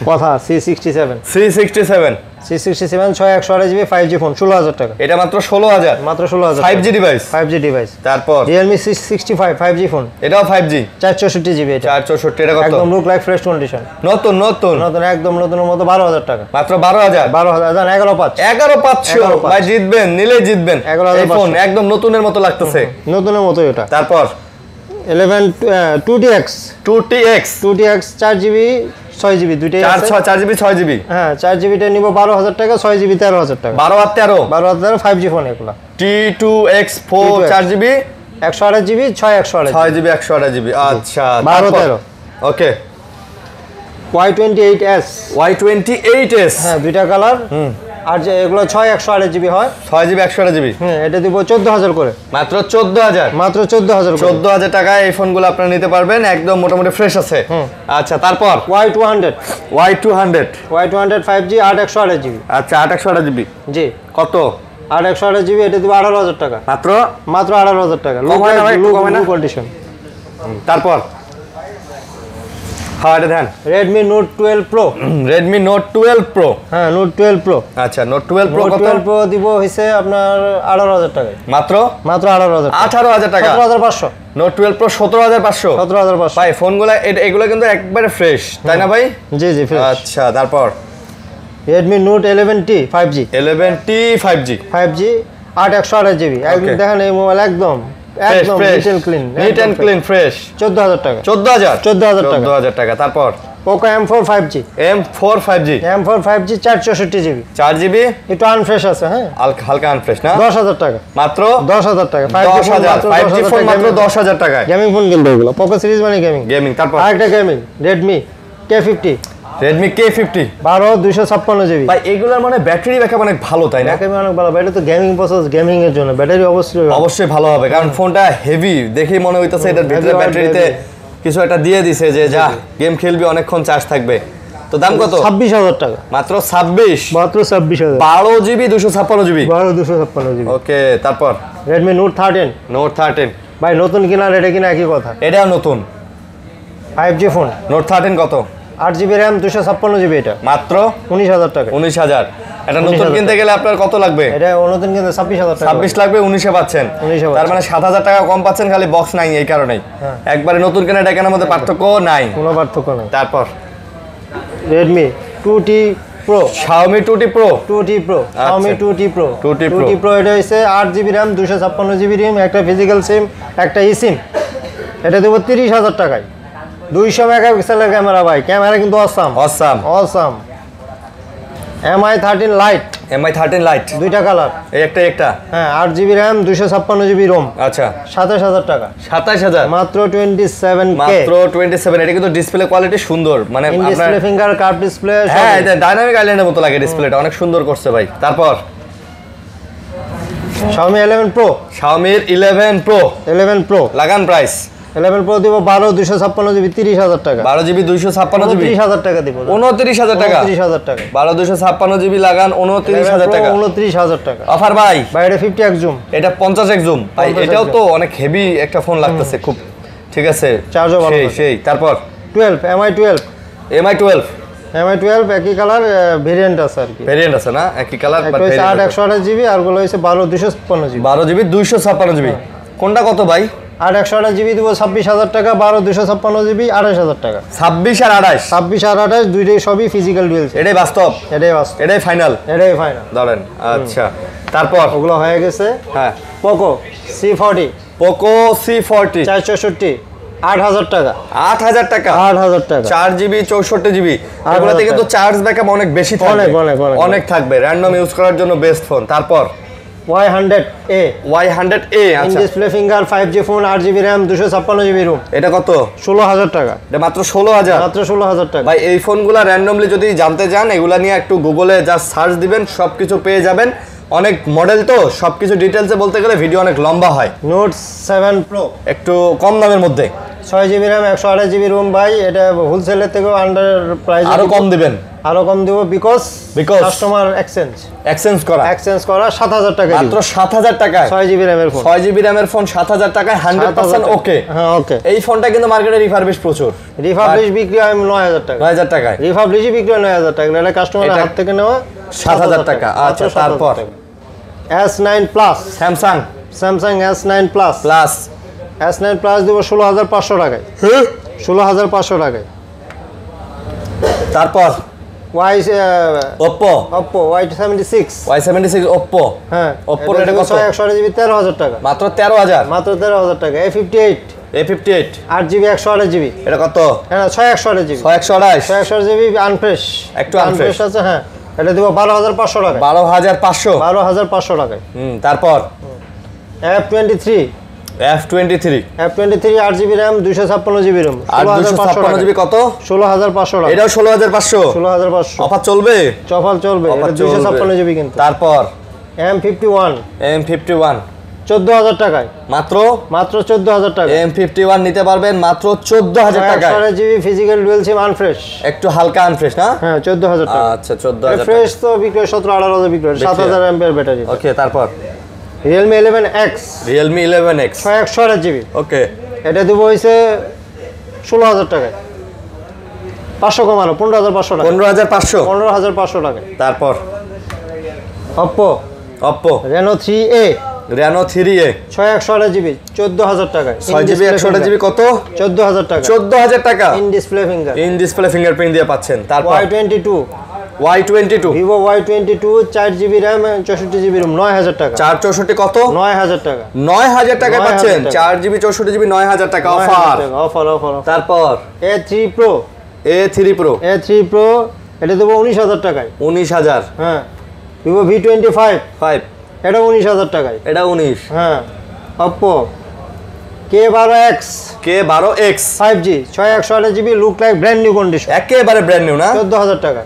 কথা C67 367 C67 6/128GB 5G phone 16,000 টাকা এটা মাত্র 16,000 মাত্র 16,000 5G ডিভাইস 5G ডিভাইস তারপর Realme C65 5G ফোন এটাও 5G 464GB এটা 464 এটা কত একদম লুক লাইক ফ্রেশ কন্ডিশন নতুন নতুন একদম নতুনের মতো 12,000 টাকা মাত্র 12,000 12,000 জান 11,500 11,500 ভাই জিতবেন নিলেই জিতবেন 11,500 এই ফোন একদম নতুনের মতো লাগতেছে নতুনের মতো এটা তারপর 11 2TX 2TX 2TX 4GB 6GB দুইটাই আছে 4GB 6GB হ্যাঁ 4GB টা নিব 12,000 টাকা 6GB 13,000 টাকা 12 আর 13 12,000 5G ফোন এগুলা T2X 4 T2X 4GB 128GB 6/128GB 6GB 128GB আচ্ছা 12 13 ওকে Y28s Y28s হ্যাঁ দুইটা কালার আর যে এগুলো 6/128GB হয় 6GB 128GB হ্যাঁ এটা দিব 14,000 করে মাত্র 14,000 মাত্র 14,000 করে 14,000 টাকায় এই ফোনগুলো আপনারা নিতে পারবেন একদম মোটামুটি ফ্রেশ আছে আচ্ছা তারপর Y200 Y200 5G 8/128GB আচ্ছা 8/128GB জি কত 8/128GB এটা দিব 18,000 টাকা মাত্র মাত্র 18,000 টাকা কম হয় না ভাই, একটু কম হয় না? কন্ডিশন তারপর হ্যাঁ এটা দেন। Redmi Note 12 Pro. Redmi Note 12 Pro. হ্যাঁ নোট 12 প্রো। আচ্ছা নোট 12 প্রো কত? 12 প্রো দিব হইছে আপনার 18000 টাকায়। মাত্র 18000 18000 টাকা। 17500। Note 12 pro 17500। 17500 ভাই ফোনগুলো এগুলো কিন্তু একবারে ফ্রেশ তাই না ভাই? জি জি ফ্রেশ। আচ্ছা তারপর Redmi note 11T 5G। 11T 5G 5G 8128 GB. একদম দেখেন এই মোবাইল একদম neat and clean. Neat and clean fresh. 14000 টাকা। 14000 টাকা। 14000 টাকা। তারপর Poco M4 5G। M4 5G 464 GB. 4GB একটু আনফ্রেশ আছে হ্যাঁ। হালকা আনফ্রেশ না? 10000 টাকা। মাত্র 10000 টাকা। 5G ফোন মাত্র 10000 টাকায়। গেমিং ফোন কিনতে এগুলো পোকো সিরিজ মানে গেমিং। তারপর আরেকটা gaming Redmi K50। Redmi K50 12256 GB. ভাই এগুলোর মানে ব্যাটারি ব্যাকআপ অনেক ভালো তাই না? ব্যাটারি অনেক ভালো। এটা তো গেমিং প্রসেস, গেমিং এর জন্য ব্যাটারি অবশ্যই ভালো হবে কারণ ফোনটা হেভি দেখেই মনে হইতাছে এটার ভিতরে ব্যাটারিতে কিছু একটা দিয়ে দিছে যে যা গেম খেলবি অনেকক্ষণ চার্জ থাকবে। তো দাম কত? 26000 টাকা। মাত্র 26। মাত্র 26000। 12GB 256GB। 12256 জিবি। ওকে তারপর রেডমি নোট 13। নোট 13 ভাই নতুন কিনা এটা কিনা একই কথা। এটাও নতুন 5G ফোন। নোট 13 কত? 8GB RAM 256 GB. এটা মাত্র 19000 টাকা। 19000। এটা নতুন কিনতে গেলে আপনার কত লাগবে? এটা নতুন কিনতে 26000 টাকা। 26 লাগবে, 19 পাচ্ছেন। তার মানে 7000 টাকা কম পাচ্ছেন, খালি বক্স নাই এই কারণেই। একবারে নতুন কেনা এটা কেনার মধ্যে পার্থক্য নাই, কোনো পার্থক্য নাই। তারপর Redmi 2T Pro। Xiaomi 2T Pro। 2T Pro। Xiaomi 2T Pro। 2T Pro এটা হইছে 8GB RAM 256GB RAM, একটা ফিজিক্যাল সিম, একটা eSIM। এটা দেব 30000 টাকায়। 200 মেগাপিক্সেলের ক্যামেরা ভাই, ক্যামেরা কিন্তু awesome. MI 13 Lite। MI 13 Lite দুইটা কালার, এই একটা হ্যাঁ 8GB RAM 256GB ROM। আচ্ছা 27000 টাকা। 27000 মাত্র 27K। মাত্র 27। এটা কিন্তু ডিসপ্লে কোয়ালিটি সুন্দর, মানে আপনার ডিসপ্লে ফিঙ্গার কার্ভ ডিসপ্লে, হ্যাঁ এটা ডাইনামিক আইল্যান্ডের মতো লাগে, ডিসপ্লেটা অনেক সুন্দর করছে ভাই। তারপর Xiaomi 11 Pro। Xiaomi 11 Pro লাগান প্রাইস। 11 Pro দিব 12256GB 30000 টাকা। 12GB 256GB 30000 টাকা দিব। 29000 টাকা। 30000 টাকা। 12256GB লাগান 29000 টাকা। 29000 টাকা অফার ভাই। ভাই এটা 50x জুম, এটা 50x জুম ভাই, এটাও তো অনেক হেভি একটা ফোন লাগতেছে খুব, ঠিক আছে চার্জও ভালো। সেই তারপর 12 MI 12 একই কালার ভেরিয়েন্ট আছে আর কি, ভেরিয়েন্ট আছে না একই কালার, একটা হইছে 8/128GB আর গুলো হইছে 12256GB। 12GB 256GB কোনটা কত ভাই? 8/128GB দিব 26000 টাকা, 12256GB 28000 টাকা। 26 আর 28, 26 আর 28 দুইটাই সবই ফিজিক্যাল ডুয়েল। এটাই বাস্তব, এটাই ফাইনাল ধরেন। আচ্ছা তারপর ওগুলো হয়ে গেছে। হ্যাঁ পোকো C40 464 8000 টাকা। 8000 টাকা 4GB 64GB। এগুলোতে কিন্তু চার্জ ব্যাকআপ অনেক বেশি থাকবে, অনেক থাকবে, র্যান্ডম ইউজ করার জন্য বেস্ট ফোন। তারপর Y100A আচ্ছা display finger 5G phone 8GB RAM 256GB ROM। এটা কত? 16000 টাকা। এটা মাত্র 16000 টাকা। ভাই এই ফোনগুলো র্যান্ডমলি যদি জানতে চান এগুলা নিয়ে একটু গুগলে জাস্ট সার্চ দিবেন, সবকিছু পেয়ে যাবেন। অনেক মডেল তো সবকিছু ডিটেইলসে বলতে গেলে ভিডিও অনেক লম্বা হয়। নোট 7 Pro একটু কম দামের মধ্যে 6GB RAM 128GB ROM ভাই, এটা হোলসেলের থেকেও আন্ডার প্রাইস, আরো কম দিবেন, আরো কম দিব বিকজ কাস্টমার এক্সচেঞ্জ করা 7000 টাকা, মাত্র 7000 টাকায় 6GB RAM এর ফোন, 6GB RAM এর ফোন 7000 টাকায় 100% ওকে। হ্যাঁ ওকে। এই ফোনটা কিন্তু মার্কেটে রিফারবিশ প্রচুর, বিক্রি হয় 9000 টাকা, 9000 টাকায় বিক্রি হয় 9000 টাকা, এটা কাস্টমারের হাত থেকে নেওয়া 7000 টাকা। আচ্ছা তারপর S9 Plus Samsung S9 Plus দিব 16500 টাকায়। 16500 টাকায়। তারপর Oppo Y76 Oppo, হ্যাঁ Oppo এর কত? 128GB 13000 টাকা, মাত্র 13000 টাকা। A58 8GB 128GB, এটা কত? হ্যাঁ 128GB 128 আনফ্রেশ, একটু আনফ্রেশ আছে, হ্যাঁ এটা দিব 12500 টাকা। 12500 টাকায়। তারপর F23 8GB RAM 256GB ROM 256GB কত? 16500 টাকা। এটাও 16500 অফার চলবে, এটা 256GB কিন্তু। তারপর M51 14000 টাকায়, মাত্র 14000 টাকা। M51 নিতে পারবেন মাত্র 14000 টাকায়। 128GB ফিজিক্যাল ডুয়াল সিম আনফ্রেশ, একটু হালকা আনফ্রেশ না? হ্যাঁ 14000 টাকা। আচ্ছা 14000 ফ্রেশ তো বিক্রি 17-18000 বিক্রি, 7000 mAh ব্যাটারি। ওকে তারপর Realme 11X 128GB ওকে, এটা দেব হইছে 16000 টাকায়। 500 কমানো 15500 টাকা 15500 15500 টাকা। তারপর Oppo Oppo Reno 3A Reno 3A 6128 GB 14000 টাকা 6GB 128GB কত 14000 টাকা 14000 টাকা in display finger in display fingerprint দিয়ে পাচ্ছেন। তারপর Y22 Y22 Vivo Y22 4GB RAM 64GB ROM 9000 টাকা 464 কত 9000 টাকা 9000 টাকা 9000 পাচ্ছেন। টাকা। 4GB 64GB 9000 টাকা অফার। অফার তারপর A3 Pro A3 Pro A3 Pro এটা দেবো 19000 টাকায় 19000 হ্যাঁ Vivo V25 5 এটা 19000 টাকায় এটা 19 হ্যাঁ Oppo K12X K12X 5G 6128GB look like brand new condition একেবারে ব্র্যান্ড নিউ না 14000 টাকা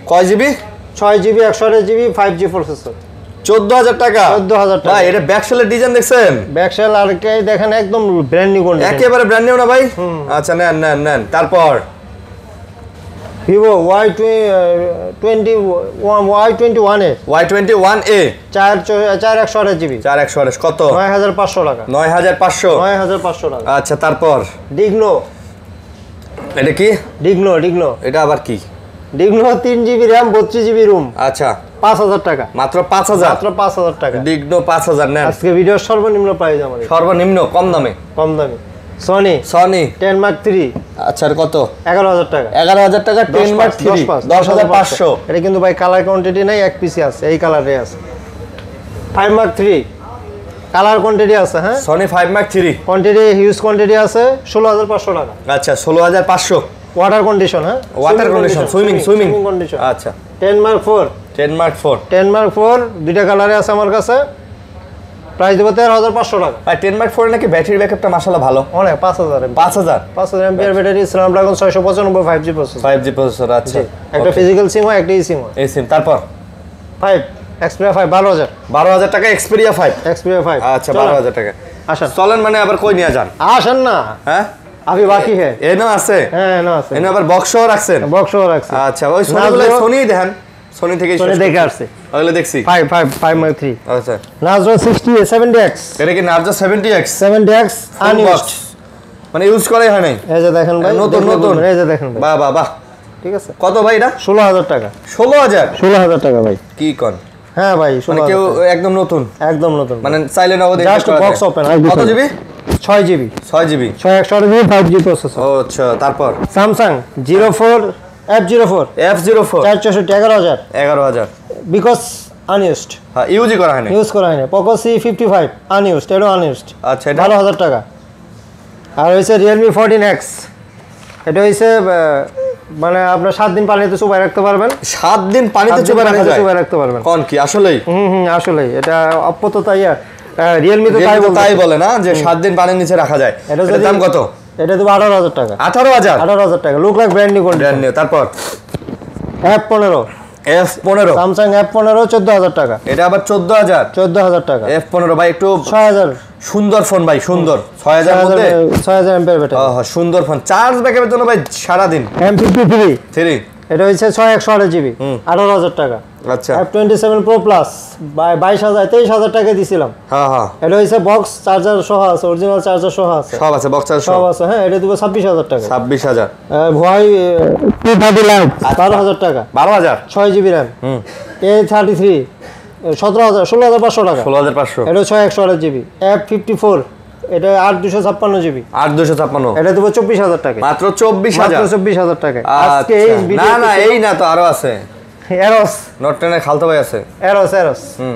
কয় GB 6GB 128GB 5G processor 14000 টাকা 14000 টাকা ভাই এটা ব্যাকশেলের ডিজাইন দেখছেন ব্যাকশেল আর কে দেখেন একদম ব্র্যান্ড নিউ কন্ডিশন একেবারে ব্র্যান্ড নিউ না ভাই আচ্ছা নেন তারপর Vivo Y21A Y21A 4128GB 4128 কত 9500 টাকা 9500 9500 টাকা আচ্ছা তারপর Digno এটা কি Digno এটা আবার কি 3GB RAM 32GB ROM আচ্ছা 5000 টাকা মাত্র 5000 মাত্র 5000 টাকা ডিগনো 5000 নেন আজকে ভিডিওর সর্বনিম্ন প্রাইস আমাদের সর্বনিম্ন কম দামে Sony সনি 10 Mark 3 আচ্ছা আর কত 11000 টাকা 11000 টাকা 10 মার্ক 3 10500 এটা কিন্তু ভাই কালার কোয়ান্টিটি নাই এক পিসি আছে এই কালারে আছে 5 Mark 3 কালার কোয়ান্টিটি আছে হ্যাঁ Sony 5 mark 3 quantity huge quantity আছে 16500 টাকা আচ্ছা 16500 ওয়াটার কন্ডিশন হ্যাঁ ওয়াটার কন্ডিশন সুইমিং কন্ডিশন আচ্ছা 10 Mark 4 10 মার্ক 4 10 Mark 4 দুইটা কালারে আছে আমার কাছে প্রাইস দেবো 13500 টাকা আর 10 মার্ক 4 নাকি ব্যাটারি ব্যাকআপটা মাশাআল্লাহ ভালো অনেক 5000 MPR battery Snapdragon 695 5G processor 5G processor আচ্ছা একটা ফিজিক্যাল সিম হয় একটা ই সিম হয় এই সিম তারপর 5 Xperia 5 12000 টাকা Xperia 5 Xperia 5 আচ্ছা 12000 টাকা আসেন চলেন মানে আবার কই নিয়ে যান আসেন না হ্যাঁ আবি বাকি হ্যাঁ এনো আছে হ্যাঁ না আছে এনো আবার বক্সও রাখছেন বক্সও রাখছি আচ্ছা ওই সনিগুলো সনি দেখেন সনি থেকে সনি দেখে আসছে ওগুলো দেখছি 5 Mark 3 আচ্ছা Narzo 60 70X এটা কি Narzo 70X 70X আনইউজড মানে ইউজ করাই হয় নাই এই যে দেখেন ভাই নতুন এই যে দেখেন ভাই বাহ ঠিক আছে কত ভাই এটা 16000 টাকা 16000 টাকা ভাই কি কোন হ্যাঁ ভাই মানে কেউ একদম নতুন মানে চাইলে নগদ জাস্ট বক্স ওপেন কত GB 6GB 6GB 6128GB 5G processor ও আচ্ছা তারপর Samsung 04 F04 464 11000 বিকজ আনইউজড হ্যাঁ ইউজই করা হয় না ইউজ করা হয়নি Poco C55 আনইউজড এটা আনইউজড আচ্ছা এটা 12000 টাকা আর হইছে Realme 14X এটা হইছে মানে আপনার 7 দিন পানিতে চুবাই রাখতে পারবেন 7 দিন পানিতে চুবাই রাখতে পারবেন কোন কি আসলেই আসলেই এটা Oppo তো তাই Realme তো তাই বলে না যে 7 দিন পানির নিচে রাখা যায় এটার দাম কত এটা দেব 18000 টাকা 18000 টাকা look like brand new brand new তারপর F15 Samsung F15 14000 টাকা এটা আবার 14000 টাকা F15 ভাই একটু 6000 সুন্দর ফোন ভাই সুন্দর 6000 মধ্যে 6000 এমপিআর ব্যাটারি হ্যাঁ সুন্দর ফোন চার্জ ব্যাকআপের জন্য ভাই সারা দিন M53 3 এটা হচ্ছে 6128GB 18000 টাকা আচ্ছা F27 Pro Plus 22000 টাকা দিছিলাম হ্যাঁ এটা হচ্ছে বক্স চার্জার সহ আছে অরিজিনাল চার্জার সহ আছে সব আছে বক্স চার্জার সব আছে হ্যাঁ এটা দিব 26000 টাকা 26000 ভয় 12000 টাকা 12000 6GB RAM A33 16500 টাকা 16500 এটা 6128GB F54 এটা 8256GB 8256 এটা দেব 24000 টাকা মাত্র 24000 টাকা আজকে এই ভিডিও না এই না তো আরো আছে এরোস নোট 10 এর খালতো ভাই আছে এরোস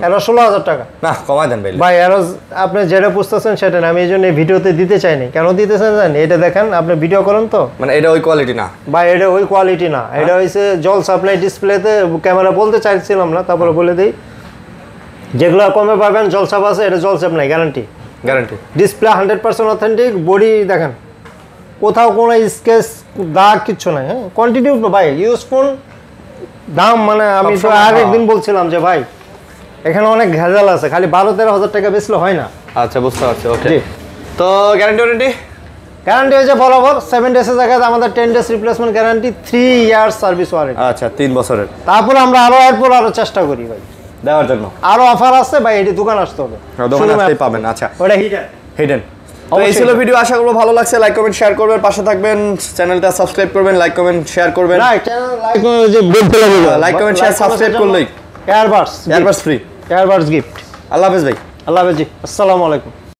16000 টাকা না কমাই দেন ভাই এরোস আপনি যেটা বুঝতেছেন সেটা না আমি এইজন্য এই ভিডিওতে দিতে চাইনি কেন দিতেছেন জানেন এটা দেখেন আপনি ভিডিও করেন তো মানে এটা ওই কোয়ালিটি না ভাই এটা ওই কোয়ালিটি না এটা হইছে জল সাপ্লাই ডিসপ্লেতে ক্যামেরা বলতে চাইছিলাম না তারপরে বলে দেই যেগুলো কমে পাবেন জলসাপ আছে এটা জলসাপ নাই গ্যারান্টি ডিসপ্লে 100% অথেন্টিক বডি দেখেন কোথাও কোনো স্কেচ দাগ কিচ্ছু নাই হ্যাঁ কোয়ান্টিটি ভাই ইউজ ফোন দাম মানে আমি তো আরেকদিন বলছিলাম যে ভাই এখানে অনেক ভেজাল আছে খালি 12-13 টাকা বেচলে হয় না আচ্ছা বুঝতে পারছি ওকে তো গ্যারান্টি হচ্ছে বরাবর 7 ডেজের জায়গায় আমাদের 10 days replacement guarantee 3 year service warranty আচ্ছা 3 বছরের তারপর আমরা আরো চেষ্টা করি ভাই দেওয়ার জন্য আরো অফার আছে ভাই এটি দোকান আসতে হবে দোকানে আসতেই পাবেন আচ্ছা ওটা হিডেন তো এই ছিল ভিডিও, আশা করবো ভালো লাগছে। লাইক কমেন্ট শেয়ার করবেন, পাশে থাকবেন, চ্যানেলটা সাবস্ক্রাইব করবেন, লাইক কমেন্ট শেয়ার করবেন। লাইক কমেন্ট শেয়ার সাবস্ক্রাইব করলেই এয়ারবাডস ফ্রি। Airbuds gift. আল্লাহ হাফেজ ভাই। আল্লাহ হাফেজ জি, আসসালামু আলাইকুম।